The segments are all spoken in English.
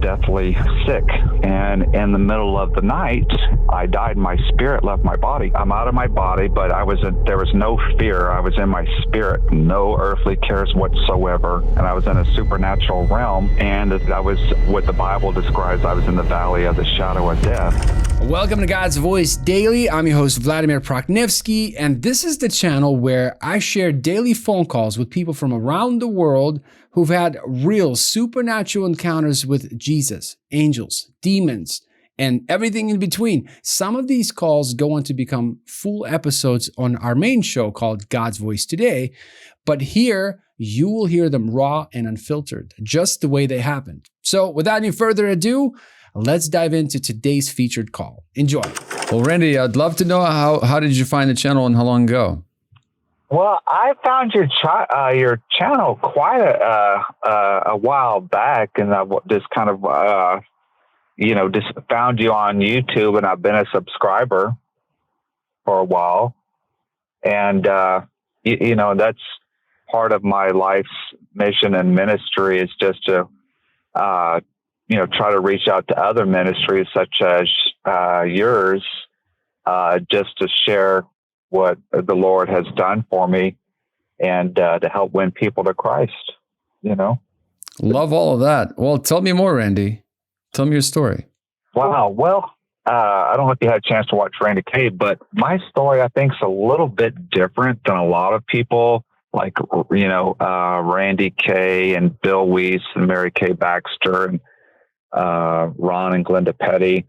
deathly sick. And in the middle of the night, I died. My spirit left my body. I'm out of my body, but there was no fear. I was in my spirit, no earthly cares whatsoever. And I was in a supernatural realm. And I was, what the Bible describes, I was in the valley of the shadow of death. Welcome to God's Voice Daily. I'm your host, Vladimir, and this is the channel where I share daily phone calls with people from around the world who've had real supernatural encounters with Jesus, angels, demons, and everything in between. Some of these calls go on to become full episodes on our main show called God's Voice Today, but here you will hear them raw and unfiltered, just the way they happened. So without any further ado, let's dive into today's featured call. Enjoy. Well, Randy, I'd love to know how did you find the channel and how long ago? Well, I found your channel quite a while back, and I just kind of just found you on YouTube, and I've been a subscriber for a while, and that's part of my life's mission and ministry is just to try to reach out to other ministries such as yours, just to share what the Lord has done for me and to help win people to Christ, Love all of that. Well, tell me more, Randy. Tell me your story. Wow. Well, I don't know if you had a chance to watch Randy K, but my story, I think, is a little bit different than a lot of people like, Randy K and Bill Weiss and Mary Kay Baxter and Ron and Glenda Petty.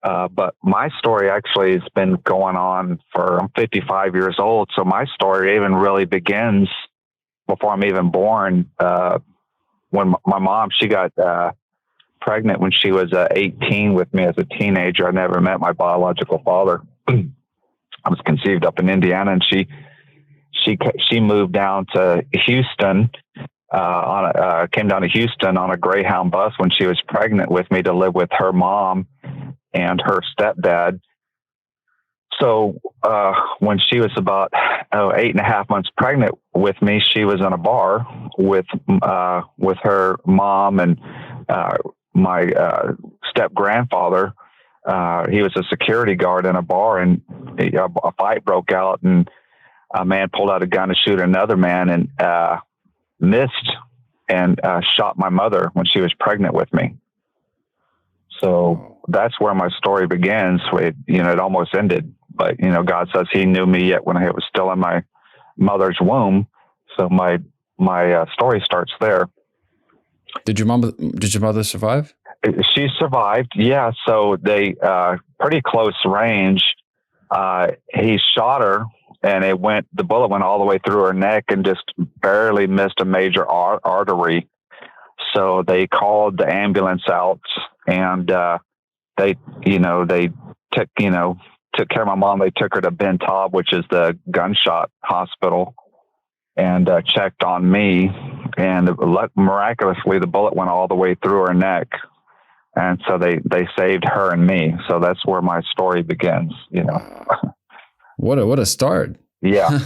But my story actually has been going on I'm 55 years old. So my story even really begins before I'm even born. When my mom, she got pregnant when she was 18 with me as a teenager. I never met my biological father. I was conceived up in Indiana, and she moved down to Houston, came down to Houston on a Greyhound bus when she was pregnant with me to live with her mom and her stepdad. So when she was about 8.5 months pregnant with me, she was in a bar with her mom and my step grandfather. He was a security guard in a bar, and a fight broke out, and a man pulled out a gun to shoot another man and missed and shot my mother when she was pregnant with me. So that's where my story begins. It almost ended, but God says He knew me yet when I was still in my mother's womb. So my story starts there. Did your mother survive? She survived. Yeah. So they pretty close range. He shot her, and the bullet went all the way through her neck and just barely missed a major artery. So they called the ambulance out, and they took care of my mom. They took her to Ben Taub, which is the gunshot hospital, and checked on me. And miraculously, the bullet went all the way through her neck. And so they saved her and me. So that's where my story begins, What a start. Yeah.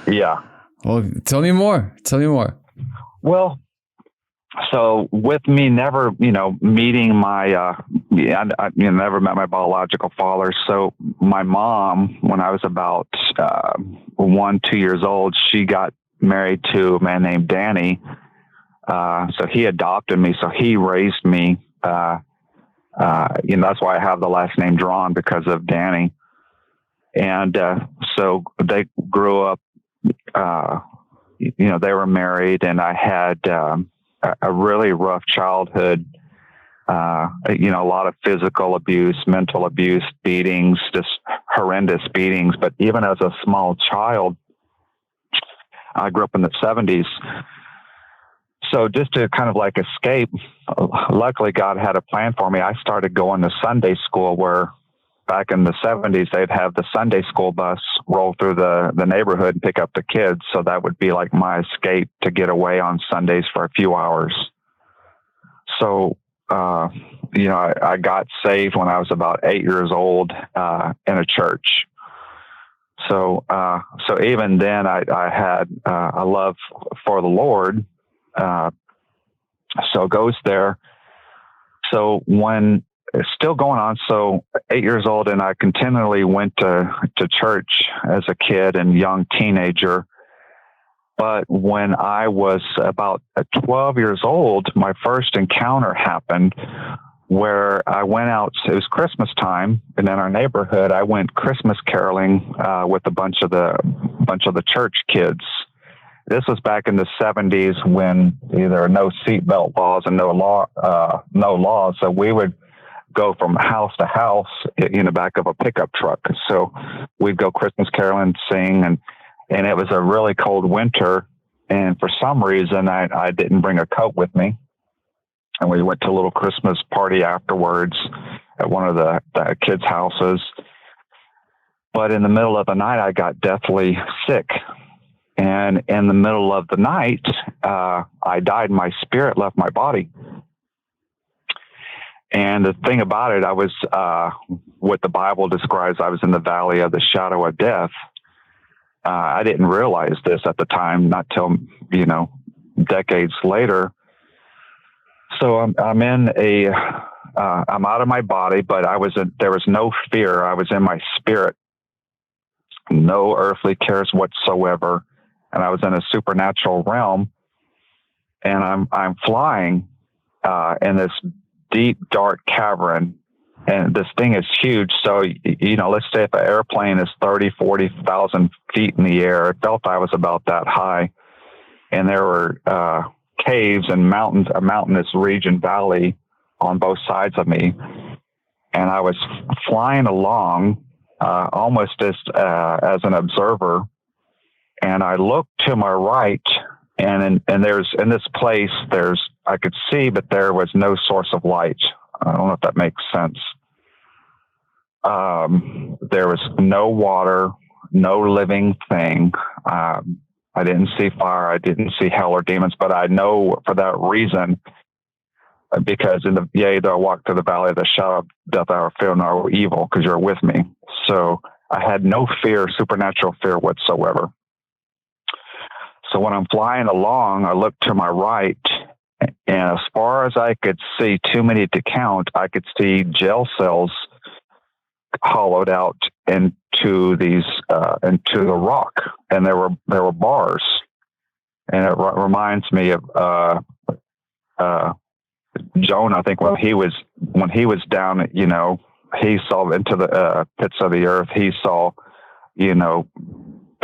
Yeah. Well, tell me more. Well, so with me never, meeting I never met my biological father. So my mom, when I was about 2 years old, she got married to a man named Danny. So he adopted me. So he raised me. That's why I have the last name Drawn, because of Danny. And so they grew up, they were married, and I had a really rough childhood, a lot of physical abuse, mental abuse, beatings, just horrendous beatings. But even as a small child, I grew up in the 70s. So just to kind of like escape, luckily God had a plan for me. I started going to Sunday school, where back in the 70s, they'd have the Sunday school bus roll through the neighborhood and pick up the kids. So that would be like my escape to get away on Sundays for a few hours. So, I got saved when I was about 8 years old in a church. So even then I had a love for the Lord. So goes there, So when it's still going on, so 8 years old, and I continually went to church as a kid and young teenager. But when I was about 12 years old, my first encounter happened where I went out. It was Christmas time, and in our neighborhood, I went Christmas caroling with a bunch of the church kids. This was back in the 70s when there were no seatbelt laws and no laws. So we would go from house to house in the back of a pickup truck. So we'd go Christmas caroling, sing, and it was a really cold winter. And for some reason, I didn't bring a coat with me. And we went to a little Christmas party afterwards at one of the kids' houses. But in the middle of the night, I got deathly sick. And in the middle of the night, I died. My spirit left my body. And the thing about it, I was, what the Bible describes, I was in the valley of the shadow of death. I didn't realize this at the time, not till, decades later. So I'm in I'm out of my body, but there was no fear. I was in my spirit, no earthly cares whatsoever. And I was in a supernatural realm, and I'm flying, in this deep, dark cavern. And this thing is huge. So, let's say if an airplane is 30, 40,000 feet in the air, it felt I was about that high. And there were caves and mountains, a mountainous region, valley on both sides of me. And I was flying along almost as an observer. And I looked to my right, and there's in this place, I could see, but there was no source of light. I don't know if that makes sense. There was no water, no living thing. I didn't see fire. I didn't see hell or demons, but I know for that reason, because though I walk through the valley of the shadow of death, I fear no evil, because you're with me. So I had no fear, supernatural fear whatsoever. So when I'm flying along, I look to my right, and as far as I could see, too many to count, I could see jail cells hollowed out into the rock, and there were bars. And it reminds me of Jonah. I think when he was down, he saw into the pits of the earth. He saw,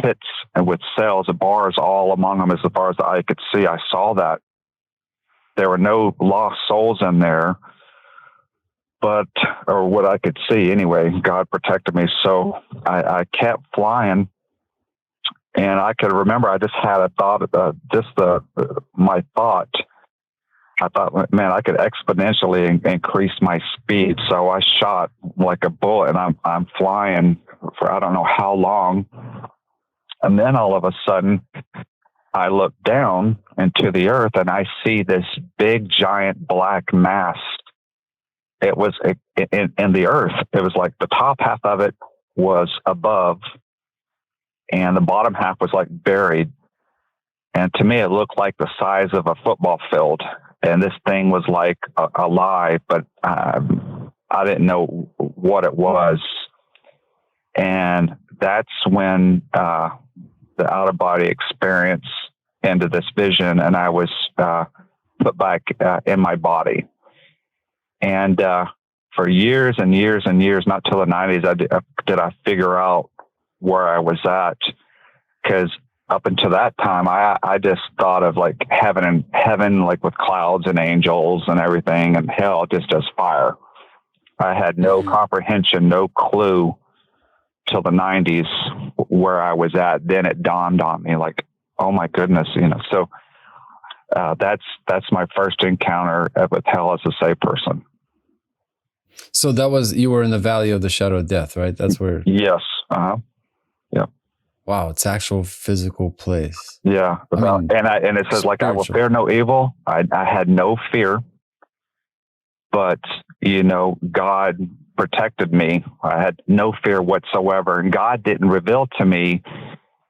pits and with cells and bars all among them, as far as the eye could see. I saw that. There were no lost souls in there, or what I could see anyway. God protected me. So I kept flying, and I could remember, I just had a thought, my thought. I thought, man, I could exponentially increase my speed. So I shot like a bullet, and I'm flying for I don't know how long. And then all of a sudden, I look down into the earth, and I see this big, giant black mass. It was in the earth. It was like the top half of it was above, and the bottom half was like buried. And to me, it looked like the size of a football field. And this thing was like alive, but I didn't know what it was. And that's when the out-of-body experience into this vision, and I was put back in my body. And for years and years and years, not till the 90s, did I figure out where I was at. Because up until that time, I just thought of like heaven, like with clouds and angels and everything, and hell just as fire. I had no comprehension, no clue till the 90s where I was at. Then it dawned on me, like, oh my goodness, So that's my first encounter with hell as a saved person. So you were in the valley of the shadow of death, right? That's where. Yes. Yeah. Wow, it's actual physical place. Yeah. And it says, like, I will fear no evil. I had no fear, but God protected me. I had no fear whatsoever. And God didn't reveal to me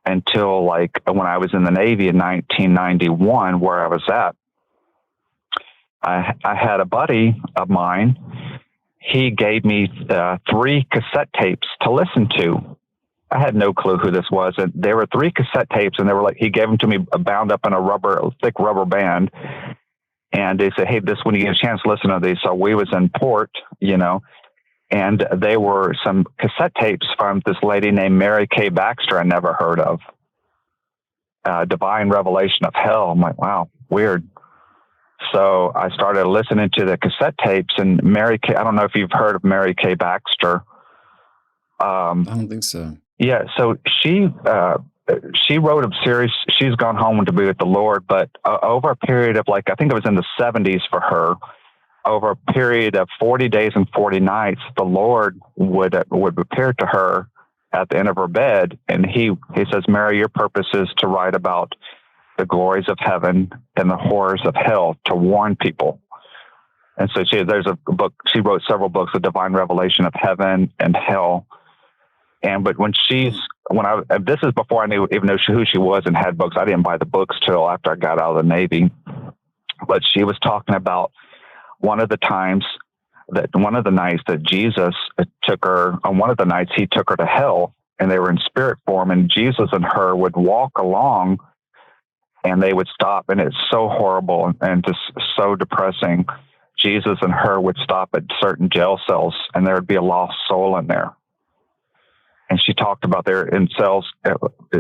until like when I was in the Navy in 1991, where I was at. I had a buddy of mine. He gave me 3 cassette tapes to listen to. I had no clue who this was. And there were 3 cassette tapes, and they were like, he gave them to me bound up in a thick rubber band. And they said, hey, when you get a chance, listen to these. So we was in port, and they were some cassette tapes from this lady named Mary Kay Baxter I never heard of. Divine Revelation of Hell. I'm like, wow, weird. So I started listening to the cassette tapes, and Mary Kay, I don't know if you've heard of Mary Kay Baxter. I don't think so. Yeah. So she wrote a series. She's gone home to be with the Lord, but over a period of I think it was in the 70s for her, over a period of 40 days and 40 nights, the Lord would appear to her at the end of her bed. And he says, Mary, your purpose is to write about the glories of heaven and the horrors of hell, to warn people. And so there's a book, she wrote several books, The Divine Revelation of Heaven and Hell. But this is before I even knew who she was and had books. I didn't buy the books till after I got out of the Navy. But she was talking about one of the nights that Jesus took her, on one of the nights he took her to hell, and they were in spirit form, and Jesus and her would walk along, and they would stop, and it's so horrible and just so depressing. Jesus and her would stop at certain jail cells, and there would be a lost soul in there. And she talked about they're in cells,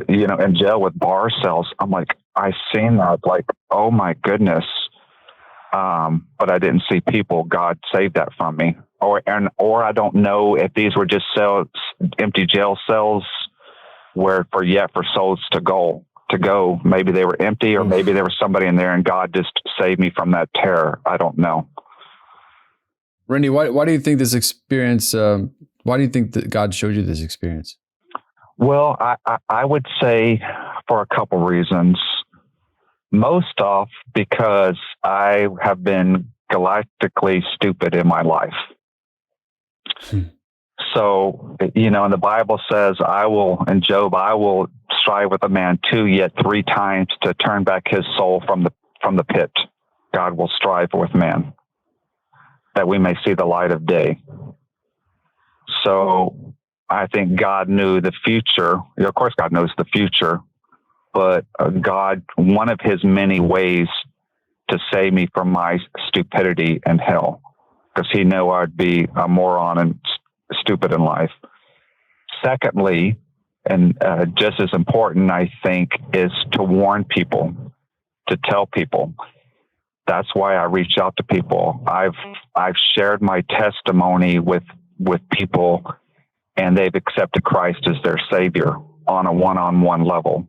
in jail with bar cells. I'm like, I seen that, oh my goodness. But I didn't see people. God saved that from me. Or I don't know if these were just empty jail cells for souls to go. Maybe they were empty, or maybe there was somebody in there and God just saved me from that terror. I don't know. Randy, why do you think this experience, why do you think that God showed you this experience? Well, I would say for a couple reasons. Most off because I have been galactically stupid in my life. So, and the Bible says, in Job, I will strive with a man 2 yet 3 times to turn back his soul from the pit. God will strive with man, that we may see the light of day. So I think God knew the future. Of course, God knows the future, but God, one of his many ways to save me from my stupidity and hell, because he knew I'd be a moron and stupid in life. Secondly, and just as important, I think, is to warn people, to tell people. That's why I reach out to people. I've shared my testimony with people, and they've accepted Christ as their Savior on a one-on-one level.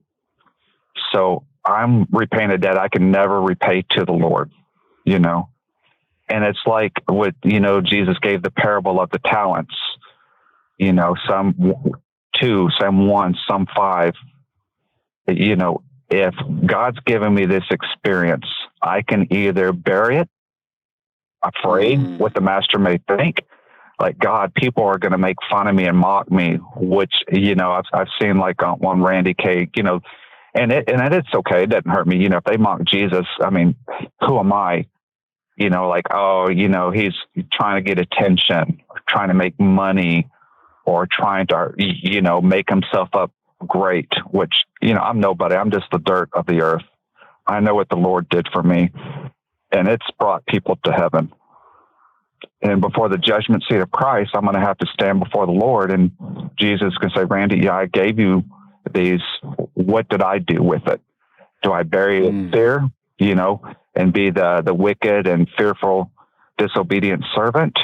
So I'm repaying a debt I can never repay to the Lord, And it's like what, Jesus gave the parable of the talents, some 2, some 1, some 5. If God's given me this experience, I can either bury it, afraid what the master may think. Like, God, people are going to make fun of me and mock me, which, I've seen on Randy Kay, and it's okay. It doesn't hurt me. If they mock Jesus, I mean, who am I? He's trying to get attention, or trying to make money, or trying to, make himself up great, which, I'm nobody. I'm just the dirt of the earth. I know what the Lord did for me, and it's brought people to heaven. And before the judgment seat of Christ, I'm going to have to stand before the Lord, and Jesus can say, Randy, yeah, I gave you these. What did I do with it? Do I bury it there, and be the wicked and fearful, disobedient servant?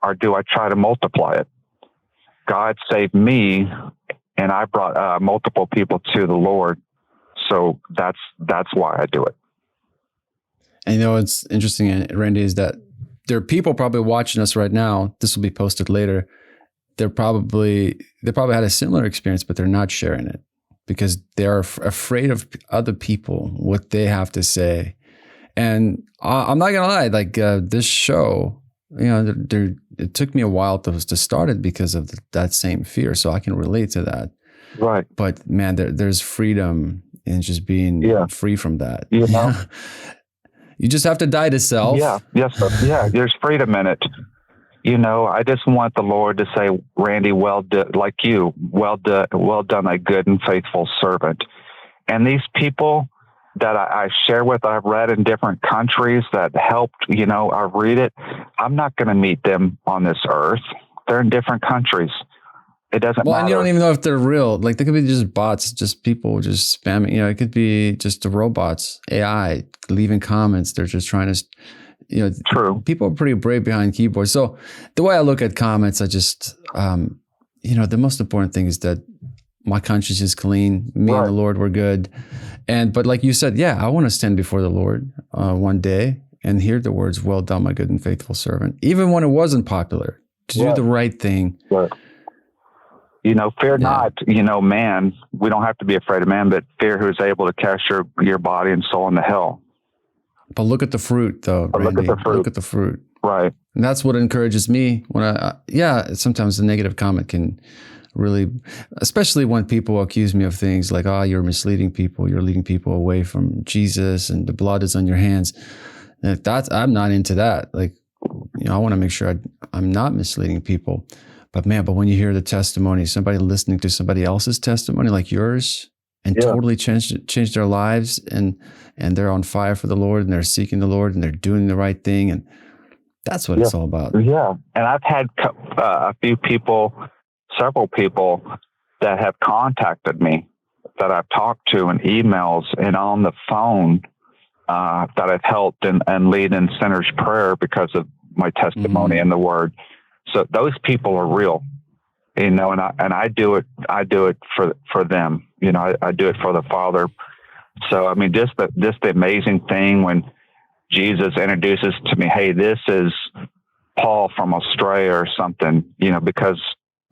Or do I try to multiply it? God saved me, and I brought multiple people to the Lord. So that's why I do it. And what's interesting, Randy, is that there are people probably watching us right now. This will be posted later. They probably had a similar experience, but they're not sharing it because they're afraid of other people, what they have to say. And I'm not gonna lie, this show, it took me a while to start it because of that same fear. So I can relate to that. Right. But man, there's freedom in just being free from that. You just have to die to self. Yeah. Yes. Sir. Yeah. There's freedom in it. I just want the Lord to say, Randy, well done, well done, a good and faithful servant. And these people that I share with, I've read in different countries that helped, I read it. I'm not going to meet them on this earth. They're in different countries. It doesn't matter. And you don't even know if they're real. Like they could be just bots, just people just spamming. It could be just the robots, AI leaving comments. They're just trying to, True. People are pretty brave behind keyboards. So the way I look at comments, I just, the most important thing is that my conscience is clean. Me and the Lord were good. But like you said, I want to stand before the Lord one day and hear the words, well done, my good and faithful servant. Even when it wasn't popular, to do the right thing. Right. Fear not, man. We don't have to be afraid of man, but fear who is able to cast your body and soul into hell. But look at the fruit, though, Randy. Look at the fruit. Right. And that's what encourages me when sometimes the negative comment can really, especially when people accuse me of things like, you're misleading people, you're leading people away from Jesus and the blood is on your hands. And I'm not into that. Like, I want to make sure I'm not misleading people. But when you hear the testimony, somebody listening to somebody else's testimony like yours and totally changed their lives and they're on fire for the Lord and they're seeking the Lord and they're doing the right thing. And that's what it's all about. Yeah. And I've had several people that have contacted me that I've talked to in emails and on the phone that I've helped and lead in sinner's prayer because of my testimony and the word. So those people are real, and I do it for them. I do it for the Father. So, just the amazing thing when Jesus introduces to me, hey, this is Paul from Australia or something, because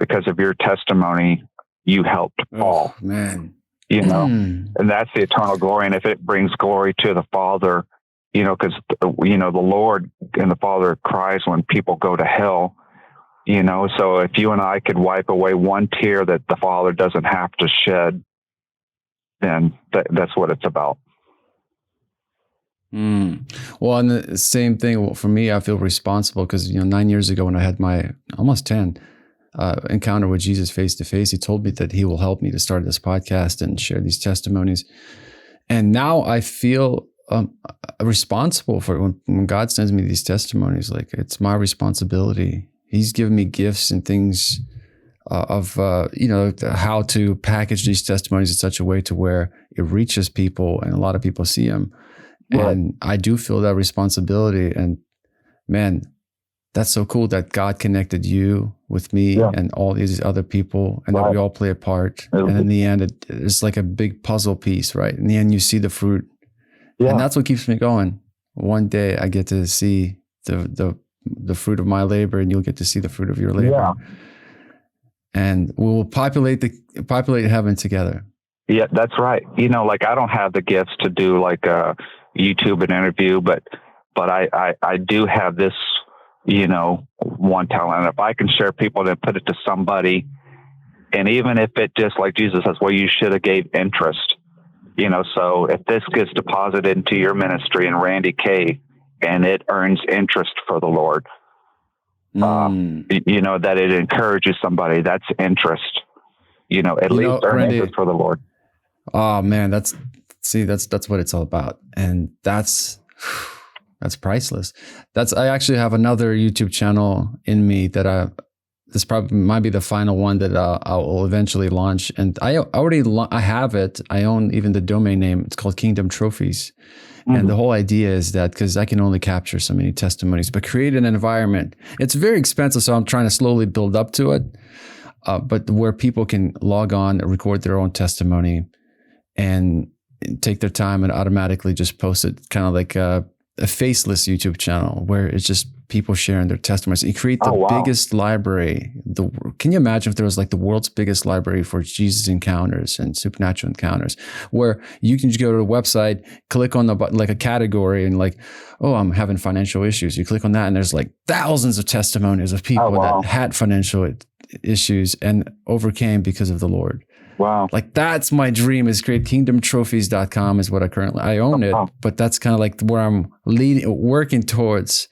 of your testimony, you helped Paul, man, and that's the eternal glory. And if it brings glory to the Father, because, the Lord and the Father cries when people go to hell, so if you and I could wipe away one tear that the Father doesn't have to shed, then that's what it's about. Well, and the same thing for me, I feel responsible because, 9 years ago when I had my almost 10 encounter with Jesus face to face, he told me that he will help me to start this podcast and share these testimonies. And now I feel responsible for it. When God sends me these testimonies, like it's my responsibility. He's given me gifts and things of how to package these testimonies in such a way to where it reaches people and a lot of people see them. Right. And I do feel that responsibility. And man, that's so cool that God connected you with me and all these other people, and that we all play a part. And in the end, it's like a big puzzle piece, right? In the end, you see the fruit. Yeah. And that's what keeps me going. One day I get to see the fruit of my labor, and you'll get to see the fruit of your labor. Yeah. And we will populate heaven together. Yeah, that's right. I don't have the gifts to do like a YouTube and interview, but I do have this, one talent. And if I can share people and put it to somebody, and even if it just like Jesus says, well, you should have gave interest, so if this gets deposited into your ministry in Randy K, and it earns interest for the Lord, that it encourages somebody, that's interest, at least earn Randy, interest for the Lord. Oh man, that's what it's all about. And that's priceless. I actually have another YouTube channel in me that this probably might be the final one that I'll eventually launch. And I have it. I own even the domain name. It's called Kingdom Trophies. And the whole idea is that because I can only capture so many testimonies, but create an environment. It's very expensive, so I'm trying to slowly build up to it. But where people can log on, record their own testimony, and take their time and automatically just post it, kind of like a faceless YouTube channel where it's just people sharing their testimonies. You create the biggest library. Can you imagine if there was like the world's biggest library for Jesus encounters and supernatural encounters, where you can just go to the website, click on like a category, and like, oh, I'm having financial issues. You click on that, and there's like thousands of testimonies of people that had financial issues and overcame because of the Lord. Wow. Like that's my dream, is create kingdomtrophies.com is what I own it, but that's kind of like where I'm working towards.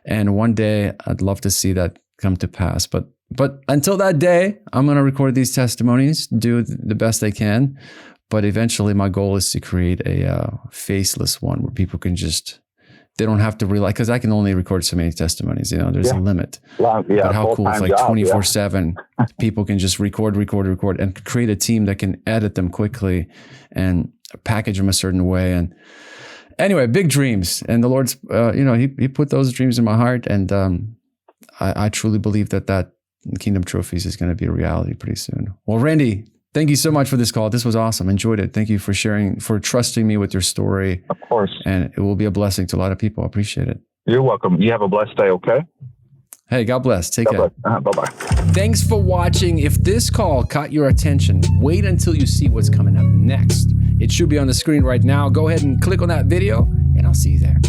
And one day I'd love to see that come to pass. But until that day, I'm going to record these testimonies, do the best I can. But eventually my goal is to create a faceless one where people can just, they don't have to rely, because I can only record so many testimonies, there's a limit. Well, but how cool if like 24/7 people can just record and create a team that can edit them quickly and package them a certain way. And anyway, big dreams. And the Lord's, he put those dreams in my heart. And I truly believe that Kingdom Trophies is going to be a reality pretty soon. Well, Randy, thank you so much for this call. This was awesome. Enjoyed it. Thank you for sharing, for trusting me with your story. Of course. And it will be a blessing to a lot of people. I appreciate it. You're welcome. You have a blessed day, okay? Hey, God bless. Take care. Bye-bye. Thanks for watching. If this call caught your attention, wait until you see what's coming up next. It should be on the screen right now. Go ahead and click on that video, and I'll see you there.